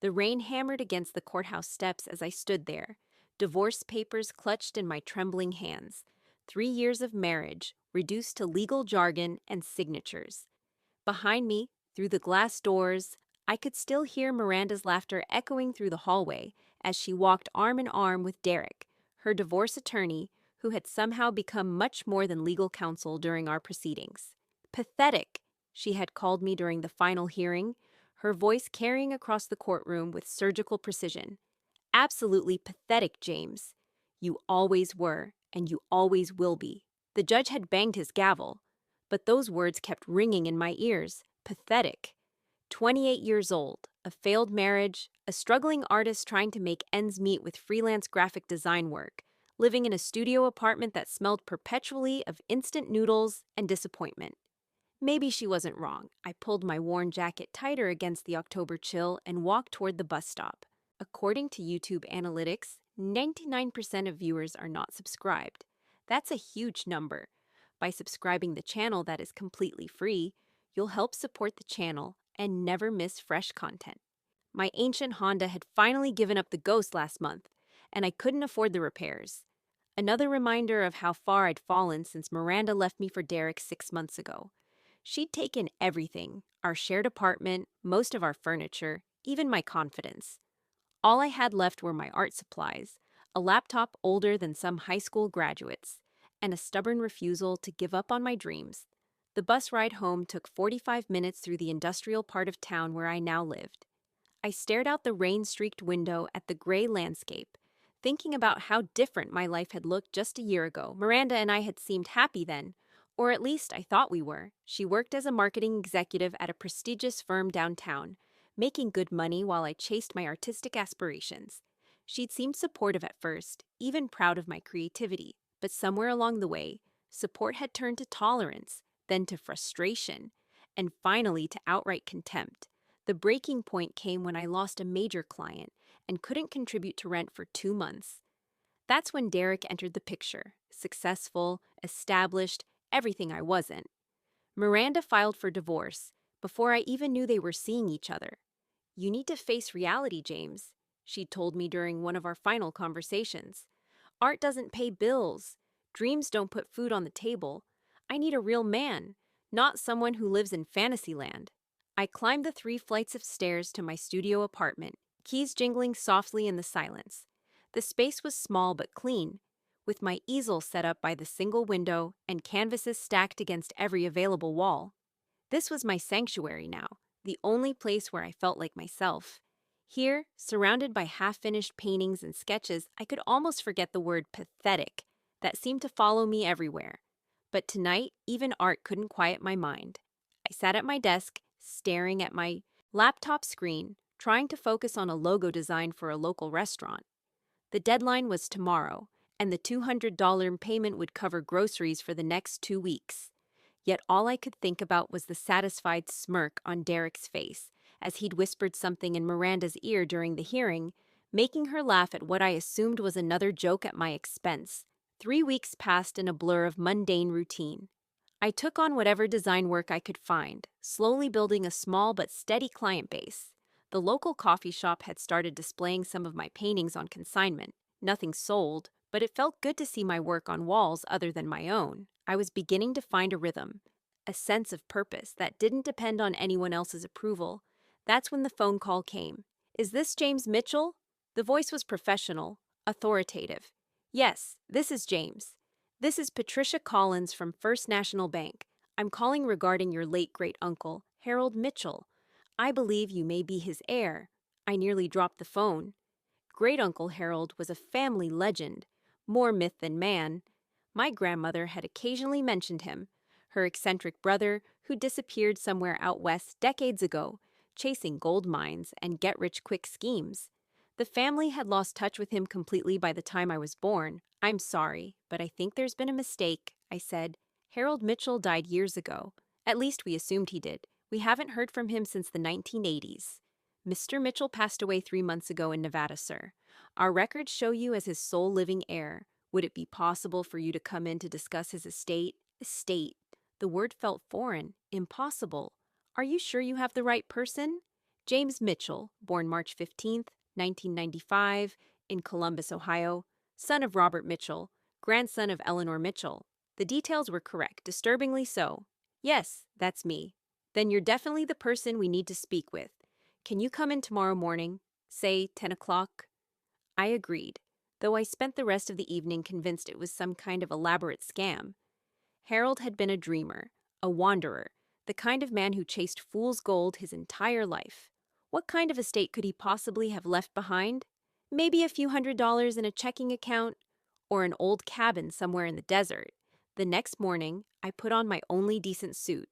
The rain hammered against the courthouse steps as I stood there, divorce papers clutched in my trembling hands. 3 years of marriage, reduced to legal jargon and signatures. Behind me, through the glass doors, I could still hear Miranda's laughter echoing through the hallway as she walked arm in arm with Derek, her divorce attorney, who had somehow become much more than legal counsel during our proceedings. Pathetic, she had called me during the final hearing, her voice carrying across the courtroom with surgical precision. Absolutely pathetic, James. You always were, and you always will be. The judge had banged his gavel, but those words kept ringing in my ears. Pathetic. 28 years old, a failed marriage, a struggling artist trying to make ends meet with freelance graphic design work, living in a studio apartment that smelled perpetually of instant noodles and disappointment. Maybe she wasn't wrong. I pulled my worn jacket tighter against the October chill and walked toward the bus stop. According to YouTube analytics, 99% of viewers are not subscribed. That's a huge number. By subscribing the channel that is completely free, you'll help support the channel and never miss fresh content. My ancient Honda had finally given up the ghost last month, and I couldn't afford the repairs. Another reminder of how far I'd fallen since Miranda left me for Derek 6 months ago. She'd taken everything, our shared apartment, most of our furniture, even my confidence. All I had left were my art supplies, a laptop older than some high school graduates, and a stubborn refusal to give up on my dreams. The bus ride home took 45 minutes through the industrial part of town where I now lived. I stared out the rain-streaked window at the gray landscape, thinking about how different my life had looked just a year ago. Miranda and I had seemed happy then, or at least I thought we were. She worked as a marketing executive at a prestigious firm downtown, making good money while I chased my artistic aspirations. She'd seemed supportive at first, even proud of my creativity, but somewhere along the way, support had turned to tolerance, then to frustration, and finally to outright contempt. The breaking point came when I lost a major client and couldn't contribute to rent for 2 months. That's when Derek entered the picture, successful, established, everything I wasn't. Miranda filed for divorce before I even knew they were seeing each other. You need to face reality, James, she told me during one of our final conversations. Art doesn't pay bills. Dreams don't put food on the table. I need a real man, not someone who lives in Fantasyland. I climbed the 3 flights of stairs to my studio apartment, keys jingling softly in the silence. The space was small but clean, with my easel set up by the single window and canvases stacked against every available wall. This was my sanctuary now, the only place where I felt like myself. Here, surrounded by half-finished paintings and sketches, I could almost forget the word pathetic that seemed to follow me everywhere. But tonight, even art couldn't quiet my mind. I sat at my desk, staring at my laptop screen, trying to focus on a logo design for a local restaurant. The deadline was tomorrow, and the $200 payment would cover groceries for the next 2 weeks. Yet all I could think about was the satisfied smirk on Derek's face as he'd whispered something in Miranda's ear during the hearing, making her laugh at what I assumed was another joke at my expense. 3 weeks passed in a blur of mundane routine. I took on whatever design work I could find, slowly building a small but steady client base. The local coffee shop had started displaying some of my paintings on consignment. Nothing sold, but it felt good to see my work on walls other than my own. I was beginning to find a rhythm, a sense of purpose that didn't depend on anyone else's approval. That's when the phone call came. "Is this James Mitchell?" The voice was professional, authoritative. "Yes, this is James. This is Patricia Collins from First National Bank. I'm calling regarding your late great-uncle, Harold Mitchell. I believe you may be his heir." I nearly dropped the phone. Great-uncle Harold was a family legend, more myth than man. My grandmother had occasionally mentioned him, her eccentric brother who disappeared somewhere out west decades ago, chasing gold mines and get-rich-quick schemes. The family had lost touch with him completely by the time I was born. "I'm sorry, but I think there's been a mistake," I said. "Harold Mitchell died years ago. At least we assumed he did. We haven't heard from him since the 1980s. Mr. Mitchell passed away 3 months ago in Nevada, sir. Our records show you as his sole living heir. Would it be possible for you to come in to discuss his estate?" Estate. The word felt foreign. Impossible. "Are you sure you have the right person?" James Mitchell, born March 15th, 1995, in Columbus, Ohio, son of Robert Mitchell, grandson of Eleanor Mitchell. The details were correct, disturbingly so. Yes, that's me. Then you're definitely the person we need to speak with. Can you come in tomorrow morning? Say 10 o'clock? I agreed, though I spent the rest of the evening convinced it was some kind of elaborate scam. Harold had been a dreamer, a wanderer, the kind of man who chased fool's gold his entire life. What kind of estate could he possibly have left behind? Maybe a few $100s in a checking account, or an old cabin somewhere in the desert. The next morning, I put on my only decent suit,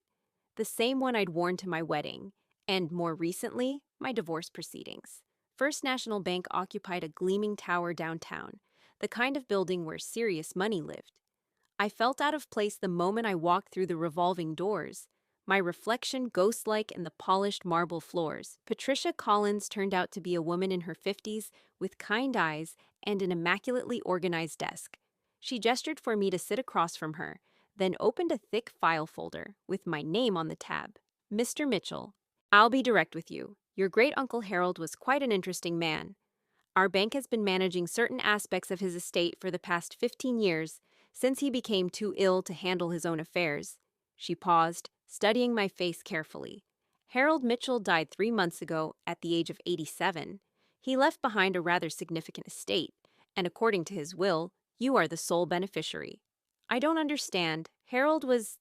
the same one I'd worn to my wedding, and more recently, my divorce proceedings. First National Bank occupied a gleaming tower downtown, the kind of building where serious money lived. I felt out of place the moment I walked through the revolving doors, my reflection ghost-like in the polished marble floors. Patricia Collins turned out to be a woman in her 50s with kind eyes and an immaculately organized desk. She gestured for me to sit across from her, then opened a thick file folder with my name on the tab. Mr. Mitchell, I'll be direct with you. Your great-uncle Harold was quite an interesting man. Our bank has been managing certain aspects of his estate for the past 15 years, since he became too ill to handle his own affairs. She paused, studying my face carefully. Harold Mitchell died 3 months ago at the age of 87. He left behind a rather significant estate, and according to his will, you are the sole beneficiary. I don't understand. Harold was,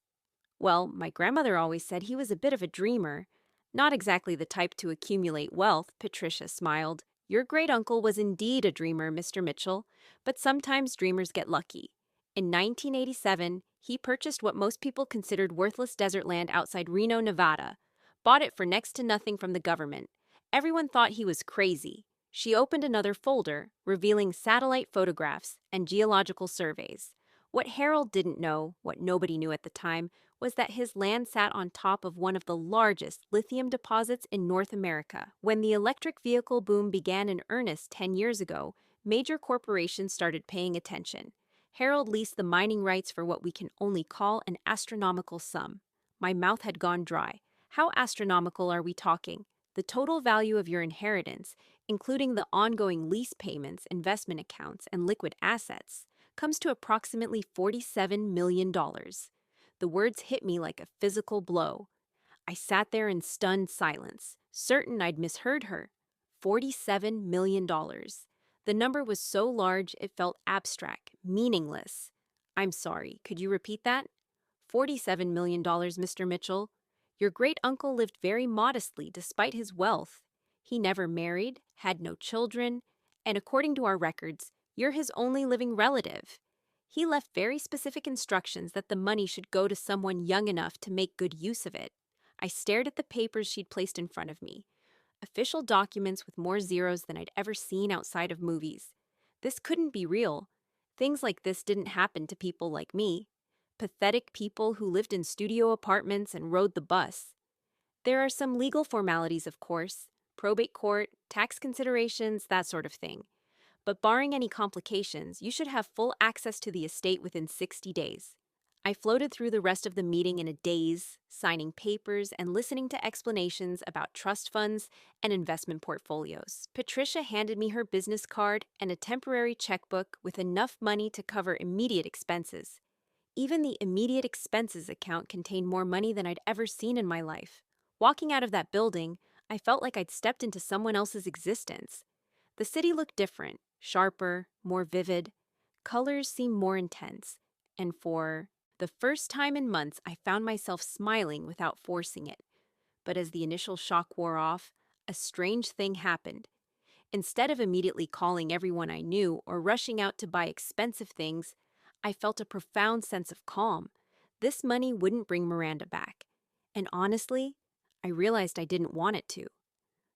well, my grandmother always said he was a bit of a dreamer. Not exactly the type to accumulate wealth, Patricia smiled. Your great-uncle was indeed a dreamer, Mr. Mitchell, but sometimes dreamers get lucky. In 1987, he purchased what most people considered worthless desert land outside Reno, Nevada. Bought it for next to nothing from the government. Everyone thought he was crazy. She opened another folder, revealing satellite photographs and geological surveys. What Harold didn't know, what nobody knew at the time, was that his land sat on top of one of the largest lithium deposits in North America. When the electric vehicle boom began in earnest 10 years ago, major corporations started paying attention. Harold leased the mining rights for what we can only call an astronomical sum. My mouth had gone dry. How astronomical are we talking? The total value of your inheritance, including the ongoing lease payments, investment accounts, and liquid assets, comes to approximately $47 million. The words hit me like a physical blow. I sat there in stunned silence, certain I'd misheard her. $47 million. The number was so large it felt abstract, meaningless. I'm sorry, could you repeat that? $47 million, Mr. Mitchell. Your great-uncle lived very modestly despite his wealth. He never married, had no children, and according to our records, you're his only living relative. He left very specific instructions that the money should go to someone young enough to make good use of it. I stared at the papers she'd placed in front of me. Official documents with more zeros than I'd ever seen outside of movies. This couldn't be real. Things like this didn't happen to people like me. Pathetic people who lived in studio apartments and rode the bus. There are some legal formalities, of course. Probate court, tax considerations, that sort of thing. But barring any complications, you should have full access to the estate within 60 days. I floated through the rest of the meeting in a daze, signing papers and listening to explanations about trust funds and investment portfolios. Patricia handed me her business card and a temporary checkbook with enough money to cover immediate expenses. Even the immediate expenses account contained more money than I'd ever seen in my life. Walking out of that building, I felt like I'd stepped into someone else's existence. The city looked different, sharper, more vivid. Colors seemed more intense, and for the first time in months, I found myself smiling without forcing it. But as the initial shock wore off, a strange thing happened. Instead of immediately calling everyone I knew or rushing out to buy expensive things, I felt a profound sense of calm. This money wouldn't bring Miranda back. And honestly, I realized I didn't want it to.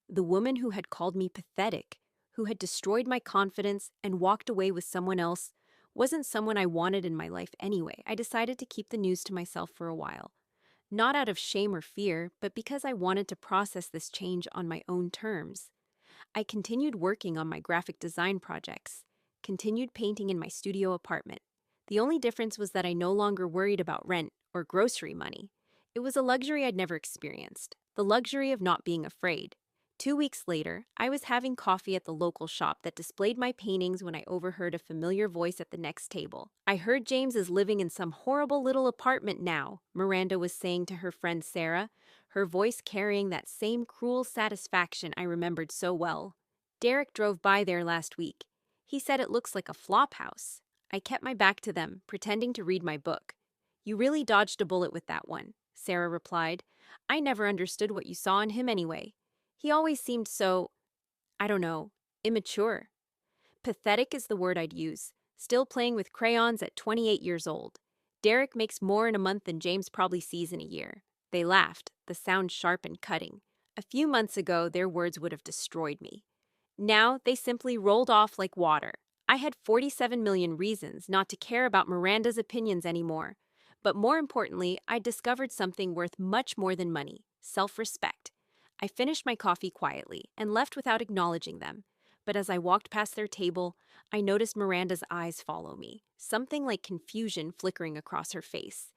The woman who had called me pathetic, who had destroyed my confidence and walked away with someone else, wasn't someone I wanted in my life anyway. I decided to keep the news to myself for a while. Not out of shame or fear, but because I wanted to process this change on my own terms. I continued working on my graphic design projects, continued painting in my studio apartment. The only difference was that I no longer worried about rent or grocery money. It was a luxury I'd never experienced, the luxury of not being afraid. 2 weeks later, I was having coffee at the local shop that displayed my paintings when I overheard a familiar voice at the next table. "I heard James is living in some horrible little apartment now," Miranda was saying to her friend Sarah, her voice carrying that same cruel satisfaction I remembered so well. "Derek drove by there last week. He said it looks like a flop house." I kept my back to them, pretending to read my book. "You really dodged a bullet with that one," Sarah replied. "I never understood what you saw in him anyway. He always seemed so, I don't know, immature." Pathetic is the word I'd use, still playing with crayons at 28 years old. "Derek makes more in a month than James probably sees in a year." They laughed, the sound sharp and cutting. A few months ago, their words would have destroyed me. Now, they simply rolled off like water. I had 47 million reasons not to care about Miranda's opinions anymore. But more importantly, I discovered something worth much more than money: self-respect. I finished my coffee quietly and left without acknowledging them. But as I walked past their table, I noticed Miranda's eyes follow me, something like confusion flickering across her face.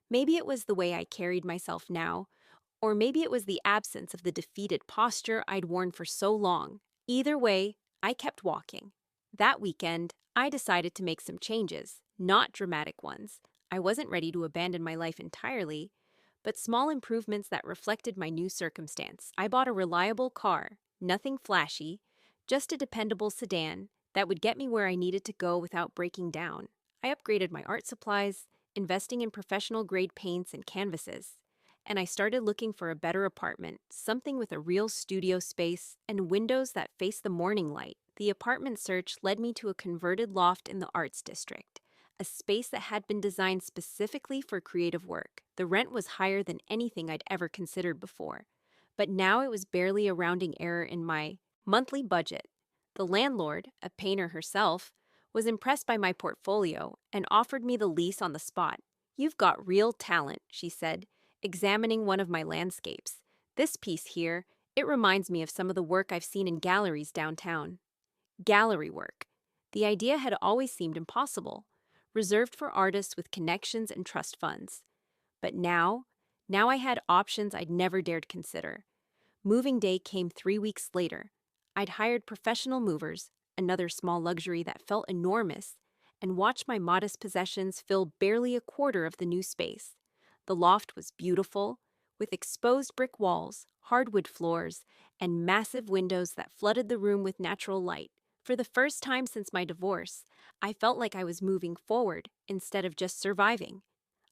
Maybe it was the way I carried myself now, or maybe it was the absence of the defeated posture I'd worn for so long. Either way, I kept walking. That weekend, I decided to make some changes, not dramatic ones. I wasn't ready to abandon my life entirely, but small improvements that reflected my new circumstance. I bought a reliable car, nothing flashy, just a dependable sedan that would get me where I needed to go without breaking down. I upgraded my art supplies, investing in professional-grade paints and canvases. And I started looking for a better apartment, something with a real studio space and windows that face the morning light. The apartment search led me to a converted loft in the Arts District, a space that had been designed specifically for creative work. The rent was higher than anything I'd ever considered before, but now it was barely a rounding error in my monthly budget. The landlord, a painter herself, was impressed by my portfolio and offered me the lease on the spot. "You've got real talent," she said, examining one of my landscapes. "This piece here, it reminds me of some of the work I've seen in galleries downtown." Gallery work. The idea had always seemed impossible, reserved for artists with connections and trust funds. But now I had options I'd never dared consider. Moving day came 3 weeks later. I'd hired professional movers, another small luxury that felt enormous, and watched my modest possessions fill barely a quarter of the new space. The loft was beautiful, with exposed brick walls, hardwood floors, and massive windows that flooded the room with natural light. For the first time since my divorce, I felt like I was moving forward instead of just surviving.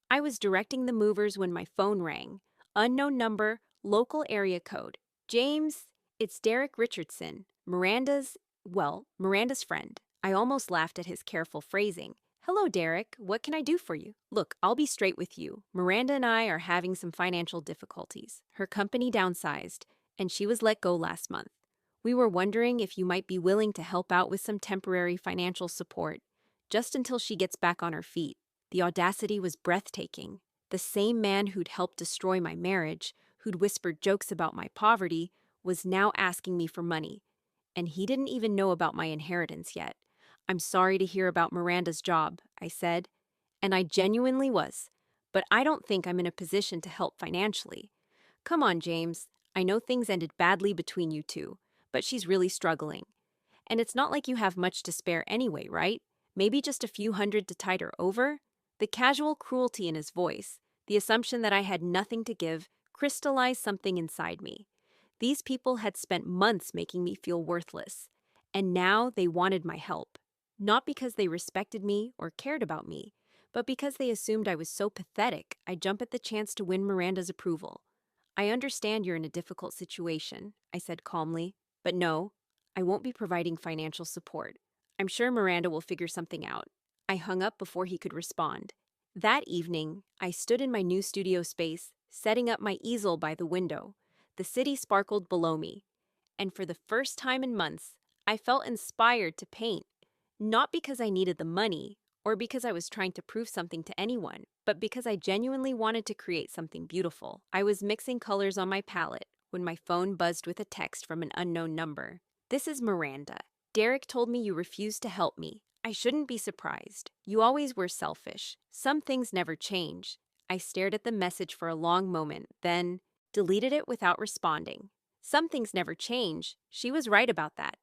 I was directing the movers when my phone rang. Unknown number, local area code. "James, it's Derek Richardson, Miranda's friend." I almost laughed at his careful phrasing. "Hello, Derek. What can I do for you?" "Look, I'll be straight with you. Miranda and I are having some financial difficulties. Her company downsized, and she was let go last month. We were wondering if you might be willing to help out with some temporary financial support, just until she gets back on her feet." The audacity was breathtaking. The same man who'd helped destroy my marriage, who'd whispered jokes about my poverty, was now asking me for money. And he didn't even know about my inheritance yet. "I'm sorry to hear about Miranda's job," I said. And I genuinely was. "But I don't think I'm in a position to help financially." "Come on, James. I know things ended badly between you two, but she's really struggling. And it's not like you have much to spare anyway, right? Maybe just a few hundred to tide her over?" The casual cruelty in his voice, the assumption that I had nothing to give, crystallized something inside me. These people had spent months making me feel worthless, and now they wanted my help. Not because they respected me or cared about me, but because they assumed I was so pathetic I'd jump at the chance to win Miranda's approval. "I understand you're in a difficult situation," I said calmly, "but no, I won't be providing financial support. I'm sure Miranda will figure something out." I hung up before he could respond. That evening, I stood in my new studio space, setting up my easel by the window. The city sparkled below me, and for the first time in months, I felt inspired to paint. Not because I needed the money, or because I was trying to prove something to anyone, but because I genuinely wanted to create something beautiful. I was mixing colors on my palette when my phone buzzed with a text from an unknown number. "This is Miranda. Derek told me you refused to help me. I shouldn't be surprised. You always were selfish. Some things never change." I stared at the message for a long moment, then deleted it without responding. Some things never change. She was right about that.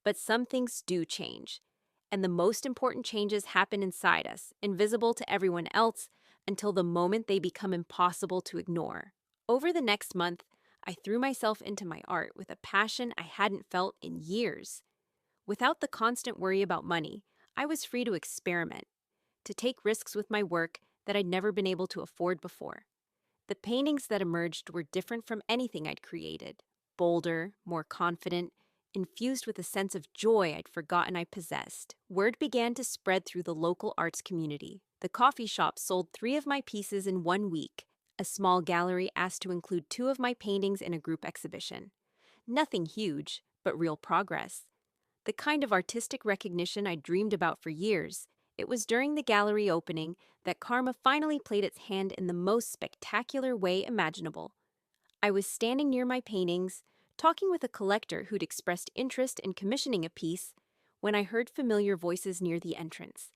But some things do change. And the most important changes happen inside us, invisible to everyone else, until the moment they become impossible to ignore. Over the next month, I threw myself into my art with a passion I hadn't felt in years. Without the constant worry about money, I was free to experiment, to take risks with my work that I'd never been able to afford before. The paintings that emerged were different from anything I'd created, bolder, more confident, infused with a sense of joy I'd forgotten I possessed. Word began to spread through the local arts community. The coffee shop sold 3 of my pieces in 1 week. A small gallery asked to include 2 of my paintings in a group exhibition. Nothing huge, but real progress. The kind of artistic recognition I dreamed about for years. It was during the gallery opening that karma finally played its hand in the most spectacular way imaginable. I was standing near my paintings, talking with a collector who'd expressed interest in commissioning a piece, when I heard familiar voices near the entrance.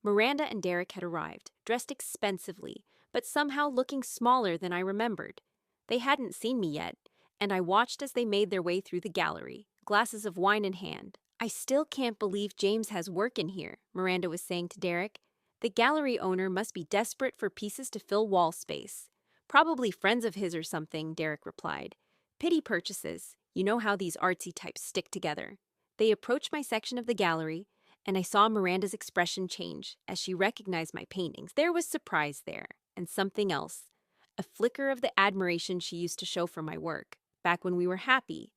Miranda and Derek had arrived, dressed expensively, but somehow looking smaller than I remembered. They hadn't seen me yet, and I watched as they made their way through the gallery, glasses of wine in hand. "I still can't believe James has work in here," Miranda was saying to Derek. "The gallery owner must be desperate for pieces to fill wall space." "Probably friends of his or something," Derek replied. "Pity purchases. You know how these artsy types stick together." They approached my section of the gallery, and I saw Miranda's expression change as she recognized my paintings. There was surprise there, and something else. A flicker of the admiration she used to show for my work, back when we were happy.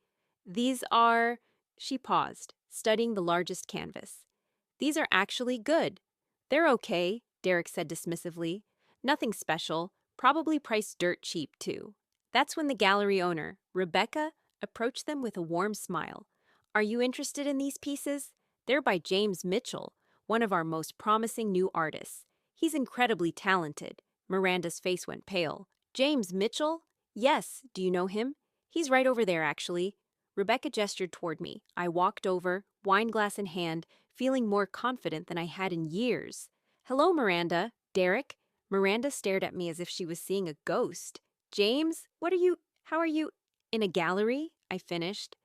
"These are—" She paused, studying the largest canvas. "These are actually good." "They're okay," Derek said dismissively. "Nothing special, probably priced dirt cheap, too." That's when the gallery owner, Rebecca, approached them with a warm smile. "Are you interested in these pieces? They're by James Mitchell, one of our most promising new artists. He's incredibly talented." Miranda's face went pale. "James Mitchell?" "Yes, do you know him?" "He's right over there, actually." Rebecca gestured toward me. I walked over, wineglass in hand, feeling more confident than I had in years. "Hello, Miranda. Derek?" Miranda stared at me as if she was seeing a ghost. "James, how are you?" "In a gallery," I finished.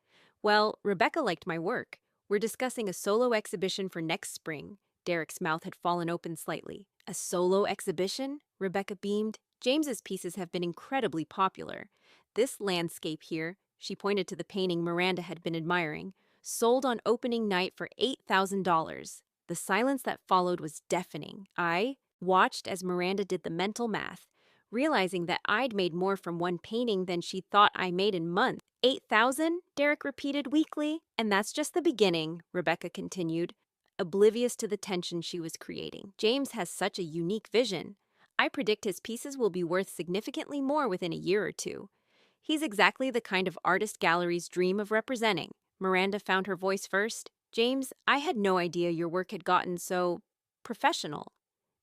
"Well, Rebecca liked my work. We're discussing a solo exhibition for next spring." Derek's mouth had fallen open slightly. "A solo exhibition?" Rebecca beamed. "James's pieces have been incredibly popular. This landscape here," she pointed to the painting Miranda had been admiring, "sold on opening night for $8,000. The silence that followed was deafening. I watched as Miranda did the mental math, realizing that I'd made more from one painting than she thought I made in months. "8,000?" Derek repeated weakly. "And that's just the beginning," Rebecca continued, oblivious to the tension she was creating. "James has such a unique vision. I predict his pieces will be worth significantly more within a year or 2. He's exactly the kind of artist galleries dream of representing." Miranda found her voice first. "James, I had no idea your work had gotten so professional."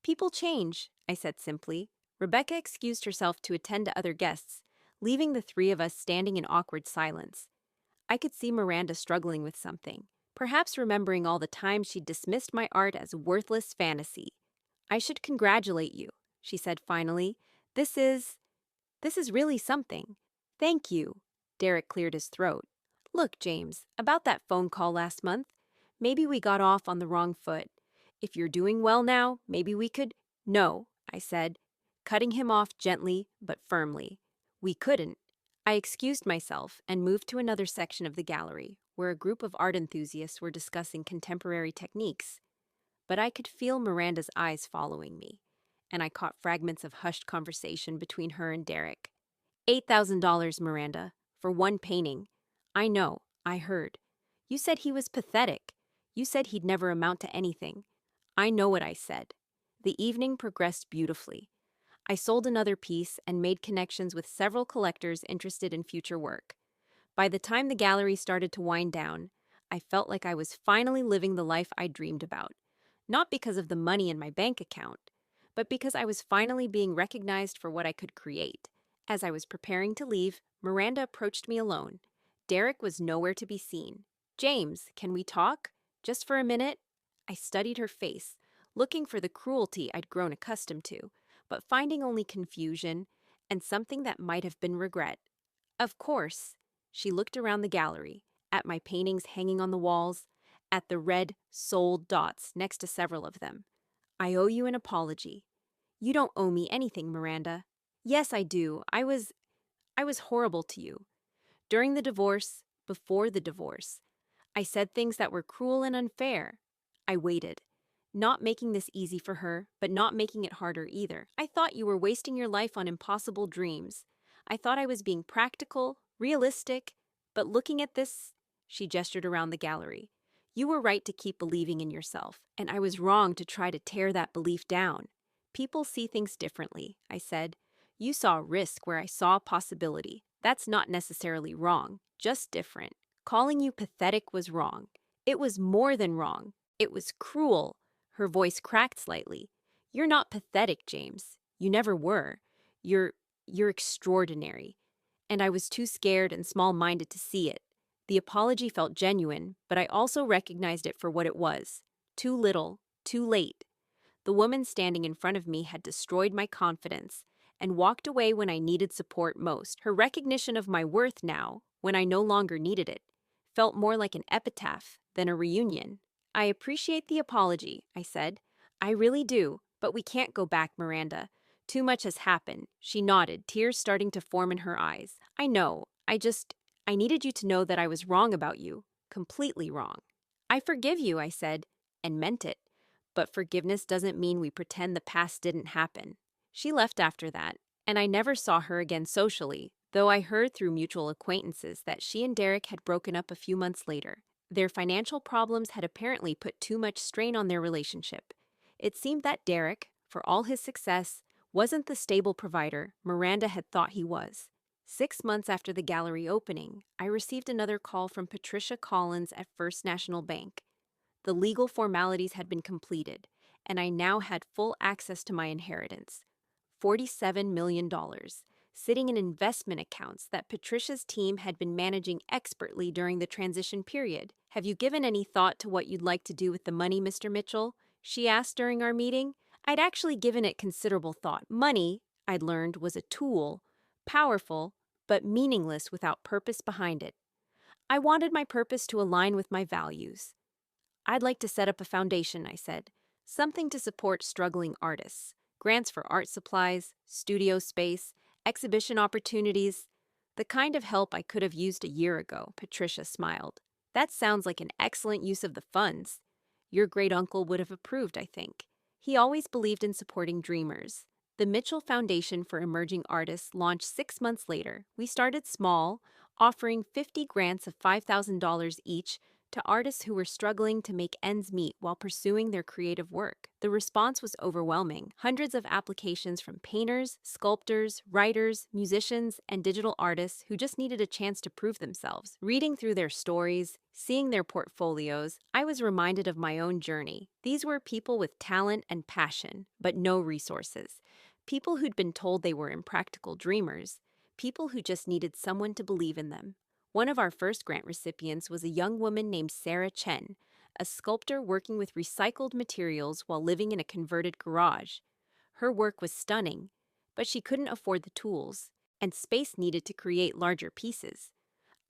"People change," I said simply. Rebecca excused herself to attend to other guests, leaving the 3 of us standing in awkward silence. I could see Miranda struggling with something, perhaps remembering all the times she'd dismissed my art as worthless fantasy. "I should congratulate you," she said finally. This is really something." "Thank you." Derek cleared his throat. "Look, James, about that phone call last month, maybe we got off on the wrong foot. If you're doing well now, maybe we could—" "No," I said, cutting him off gently but firmly. "We couldn't." I excused myself and moved to another section of the gallery, where a group of art enthusiasts were discussing contemporary techniques. But I could feel Miranda's eyes following me, and I caught fragments of hushed conversation between her and Derek. $8,000, Miranda, for one painting. I know, I heard. You said he was pathetic. You said he'd never amount to anything. I know what I said." The evening progressed beautifully. I sold another piece and made connections with several collectors interested in future work. By the time the gallery started to wind down, I felt like I was finally living the life I dreamed about. Not because of the money in my bank account, but because I was finally being recognized for what I could create. As I was preparing to leave, Miranda approached me alone. Derek was nowhere to be seen. "James, can we talk? Just for a minute?" I studied her face, looking for the cruelty I'd grown accustomed to, but finding only confusion and something that might have been regret. "Of course." She looked around the gallery, at my paintings hanging on the walls, at the red, sold dots next to several of them. I owe you an apology. You don't owe me anything, Miranda. Yes, I do. I was horrible to you. During the divorce, before the divorce, I said things that were cruel and unfair. I waited, not making this easy for her, but not making it harder either. I thought you were wasting your life on impossible dreams. I thought I was being practical, realistic, but looking at this, she gestured around the gallery. You were right to keep believing in yourself, and I was wrong to try to tear that belief down. People see things differently, I said. You saw risk where I saw possibility. That's not necessarily wrong, just different. Calling you pathetic was wrong. It was more than wrong. It was cruel. Her voice cracked slightly. You're not pathetic, James. You never were. You're extraordinary. And I was too scared and small-minded to see it. The apology felt genuine, but I also recognized it for what it was. Too little, too late. The woman standing in front of me had destroyed my confidence and walked away when I needed support most. Her recognition of my worth now, when I no longer needed it, felt more like an epitaph than a reunion. I appreciate the apology, I said. I really do, but we can't go back, Miranda. Too much has happened. She nodded, tears starting to form in her eyes. I know. I needed you to know that I was wrong about you. Completely wrong. I forgive you, I said, and meant it. But forgiveness doesn't mean we pretend the past didn't happen. She left after that, and I never saw her again socially, though I heard through mutual acquaintances that she and Derek had broken up a few months later. Their financial problems had apparently put too much strain on their relationship. It seemed that Derek, for all his success, wasn't the stable provider Miranda had thought he was. 6 months after the gallery opening, I received another call from Patricia Collins at First National Bank. The legal formalities had been completed, and I now had full access to my inheritance. $47 million, sitting in investment accounts that Patricia's team had been managing expertly during the transition period. Have you given any thought to what you'd like to do with the money, Mr. Mitchell? She asked during our meeting. I'd actually given it considerable thought. Money, I'd learned, was a tool, powerful, but meaningless without purpose behind it. I wanted my purpose to align with my values. I'd like to set up a foundation, I said, something to support struggling artists, grants for art supplies, studio space, exhibition opportunities, the kind of help I could have used a year ago, Patricia smiled. That sounds like an excellent use of the funds. Your great-uncle would have approved, I think. He always believed in supporting dreamers. The Mitchell Foundation for Emerging Artists launched 6 months later. We started small, offering 50 grants of $5,000 each to artists who were struggling to make ends meet while pursuing their creative work. The response was overwhelming. Hundreds of applications from painters, sculptors, writers, musicians, and digital artists who just needed a chance to prove themselves. Reading through their stories, seeing their portfolios, I was reminded of my own journey. These were people with talent and passion, but no resources. People who'd been told they were impractical dreamers. People who just needed someone to believe in them. One of our first grant recipients was a young woman named Sarah Chen, a sculptor working with recycled materials while living in a converted garage. Her work was stunning, but she couldn't afford the tools, and space needed to create larger pieces.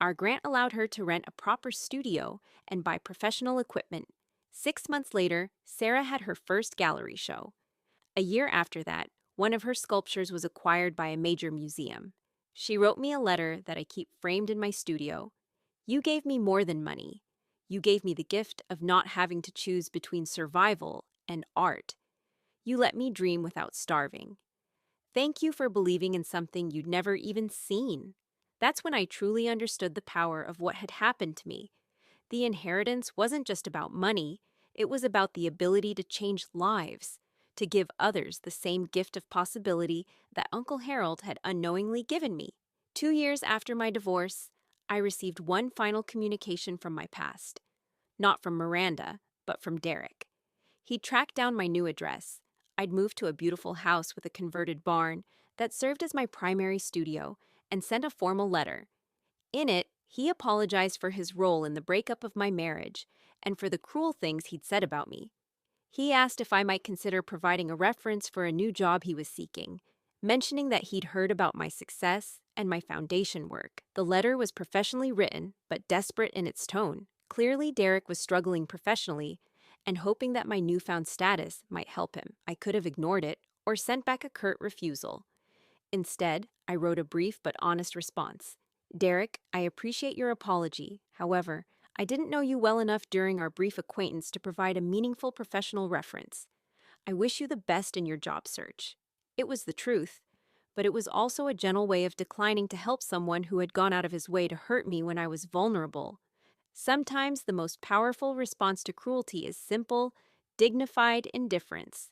Our grant allowed her to rent a proper studio and buy professional equipment. 6 months later, Sarah had her first gallery show. A year after that, one of her sculptures was acquired by a major museum. She wrote me a letter that I keep framed in my studio. You gave me more than money. You gave me the gift of not having to choose between survival and art. You let me dream without starving. Thank you for believing in something you'd never even seen. That's when I truly understood the power of what had happened to me. The inheritance wasn't just about money, it was about the ability to change lives, to give others the same gift of possibility that Uncle Harold had unknowingly given me. 2 years after my divorce, I received one final communication from my past. Not from Miranda, but from Derek. He tracked down my new address. I'd moved to a beautiful house with a converted barn that served as my primary studio and sent a formal letter. In it, he apologized for his role in the breakup of my marriage and for the cruel things he'd said about me. He asked if I might consider providing a reference for a new job he was seeking, mentioning that he'd heard about my success and my foundation work. The letter was professionally written, but desperate in its tone. Clearly, Derek was struggling professionally and hoping that my newfound status might help him. I could have ignored it or sent back a curt refusal. Instead, I wrote a brief but honest response. Derek, I appreciate your apology. However, I didn't know you well enough during our brief acquaintance to provide a meaningful professional reference. I wish you the best in your job search. It was the truth, but it was also a gentle way of declining to help someone who had gone out of his way to hurt me when I was vulnerable. Sometimes the most powerful response to cruelty is simple, dignified indifference.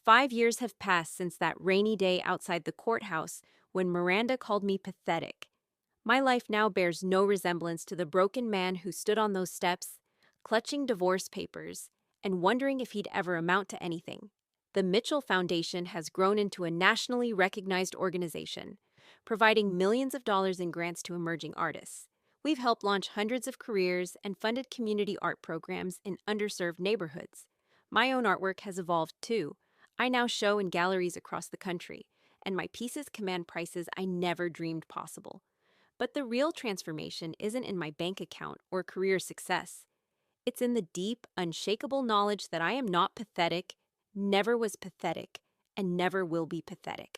5 years have passed since that rainy day outside the courthouse when Miranda called me pathetic. My life now bears no resemblance to the broken man who stood on those steps, clutching divorce papers, and wondering if he'd ever amount to anything. The Mitchell Foundation has grown into a nationally recognized organization, providing millions of dollars in grants to emerging artists. We've helped launch hundreds of careers and funded community art programs in underserved neighborhoods. My own artwork has evolved too. I now show in galleries across the country, and my pieces command prices I never dreamed possible. But the real transformation isn't in my bank account or career success. It's in the deep, unshakable knowledge that I am not pathetic, never was pathetic, and never will be pathetic.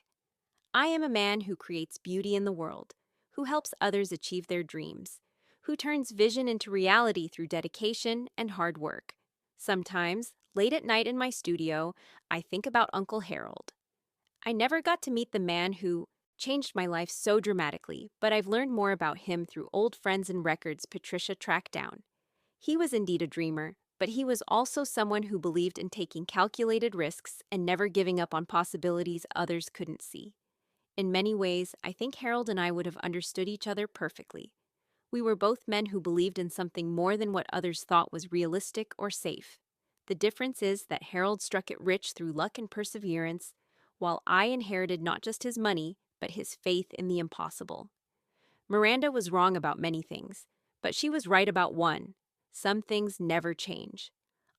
I am a man who creates beauty in the world, who helps others achieve their dreams, who turns vision into reality through dedication and hard work. Sometimes, late at night in my studio, I think about Uncle Harold. I never got to meet the man who changed my life so dramatically, but I've learned more about him through old friends and records Patricia tracked down. He was indeed a dreamer, but he was also someone who believed in taking calculated risks and never giving up on possibilities others couldn't see. In many ways, I think Harold and I would have understood each other perfectly. We were both men who believed in something more than what others thought was realistic or safe. The difference is that Harold struck it rich through luck and perseverance, while I inherited not just his money, but his faith in the impossible. Miranda was wrong about many things, but she was right about one. Some things never change.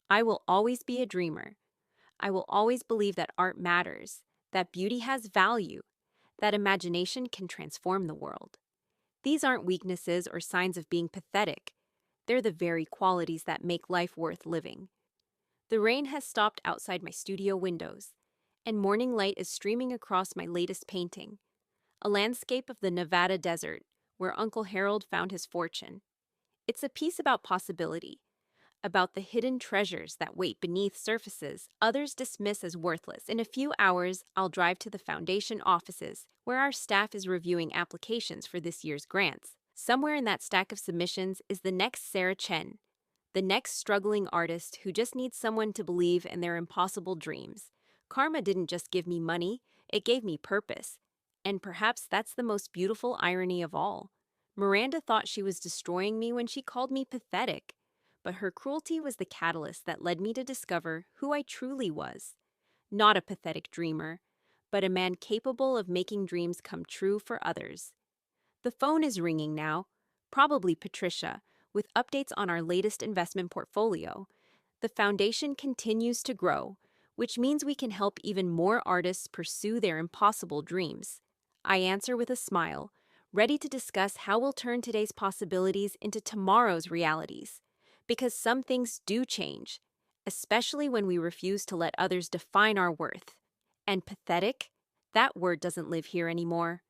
I will always be a dreamer. I will always believe that art matters, that beauty has value, that imagination can transform the world. These aren't weaknesses or signs of being pathetic. They're the very qualities that make life worth living. The rain has stopped outside my studio windows, and morning light is streaming across my latest painting, a landscape of the Nevada desert where Uncle Harold found his fortune. It's a piece about possibility, about the hidden treasures that wait beneath surfaces others dismiss as worthless. In a few hours, I'll drive to the foundation offices, where our staff is reviewing applications for this year's grants. Somewhere in that stack of submissions is the next Sarah Chen, the next struggling artist who just needs someone to believe in their impossible dreams. Karma didn't just give me money, it gave me purpose. And perhaps that's the most beautiful irony of all. Miranda thought she was destroying me when she called me pathetic, but her cruelty was the catalyst that led me to discover who I truly was. Not a pathetic dreamer, but a man capable of making dreams come true for others. The phone is ringing now, probably Patricia, with updates on our latest investment portfolio. The foundation continues to grow, which means we can help even more artists pursue their impossible dreams. I answer with a smile, ready to discuss how we'll turn today's possibilities into tomorrow's realities. Because some things do change, especially when we refuse to let others define our worth. And pathetic? That word doesn't live here anymore.